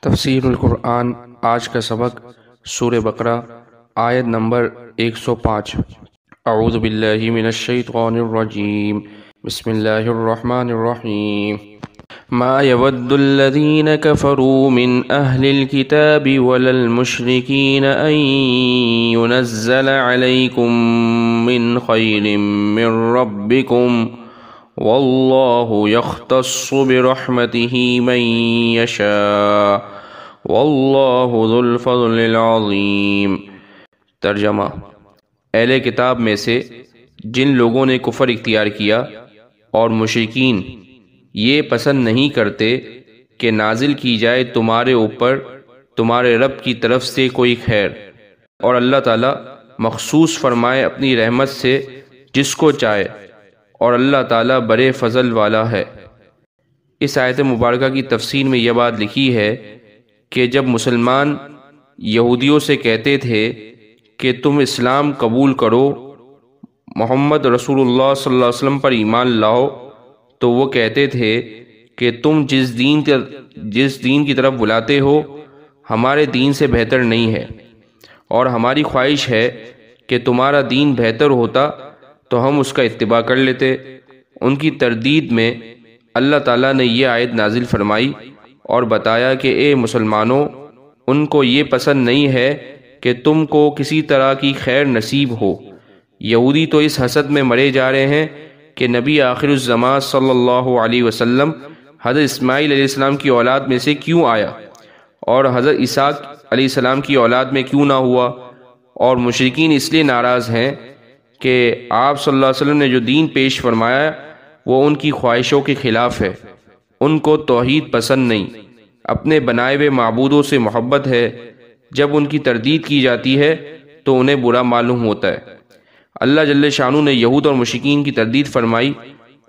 تفسیر القرآن آج کا سبق سورہ بقرہ آیت نمبر 105۔ اعوذ باللہ من الشیطان الرجیم، بسم اللہ الرحمن الرحیم۔ ما يود الذين كفروا من أهل الكتاب ولا المشركين أن ينزل عليكم من خير من ربكم والله يختص برحمته من يشاء والله ذو الفضل العظیم۔ ترجمہ: اہل کتاب میں سے جن لوگوں نے کفر اختیار کیا اور مشرکین یہ پسند نہیں کرتے کہ نازل کی جائے تمہارے اوپر تمہارے رب کی طرف سے کوئی خیر، اور اللہ تعالیٰ مخصوص فرمائے اپنی رحمت سے جس کو چاہے، اور اللہ تعالیٰ بڑے فضل والا ہے۔ اس آیت مبارکہ کی تفسیر میں یہ بات لکھی ہے کہ جب مسلمان یہودیوں سے کہتے تھے کہ تم اسلام قبول کرو، محمد رسول اللہ صلی اللہ علیہ وسلم پر ایمان لاؤ، تو وہ کہتے تھے کہ تم جس دین کی طرف بلاتے ہو ہمارے دین سے بہتر نہیں ہے، اور ہماری خواہش ہے کہ تمہارا دین بہتر ہوتا تو ہم اس کا اتباع کر لیتے۔ ان کی تردید میں اللہ تعالیٰ نے یہ آیت نازل فرمائی اور بتایا کہ اے مسلمانوں، ان کو یہ پسند نہیں ہے کہ تم کو کسی طرح کی خیر نصیب ہو۔ یہودی تو اس حسد میں مرے جا رہے ہیں کہ نبی آخر الزمان صلی اللہ علیہ وسلم حضرت اسماعیل علیہ السلام کی اولاد میں سے کیوں آیا اور حضرت اسحاق علیہ السلام کی اولاد میں کیوں نہ ہوا، اور مشرکین اس لیے ناراض ہیں کہ آپ صلی اللہ علیہ وسلم نے جو دین پیش فرمایا وہ ان کی خواہشوں کے خلاف ہے۔ ان کو توحید پسند نہیں، اپنے بنائے ہوئے معبودوں سے محبت ہے۔ جب ان کی تردید کی جاتی ہے تو انہیں برا معلوم ہوتا ہے۔ اللہ جل شانہ نے یہود اور مشرکین کی تردید فرمائی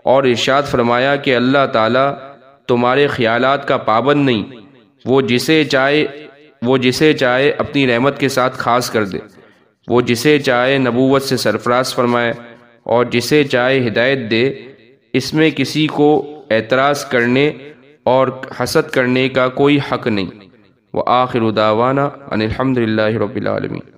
اور ارشاد فرمایا کہ اللہ تعالیٰ تمہارے خیالات کا پابند نہیں، وہ جسے چاہے اپنی رحمت کے ساتھ خاص کر دے، وہ جسے چاہے نبوت سے سرفراز فرمائے اور جسے چاہے ہدایت دے۔ اس میں کسی کو اعتراض کرنے اور حسد کرنے کا کوئی حق نہیں۔ وآخر دعوانا ان الحمد للہ رب العالمین۔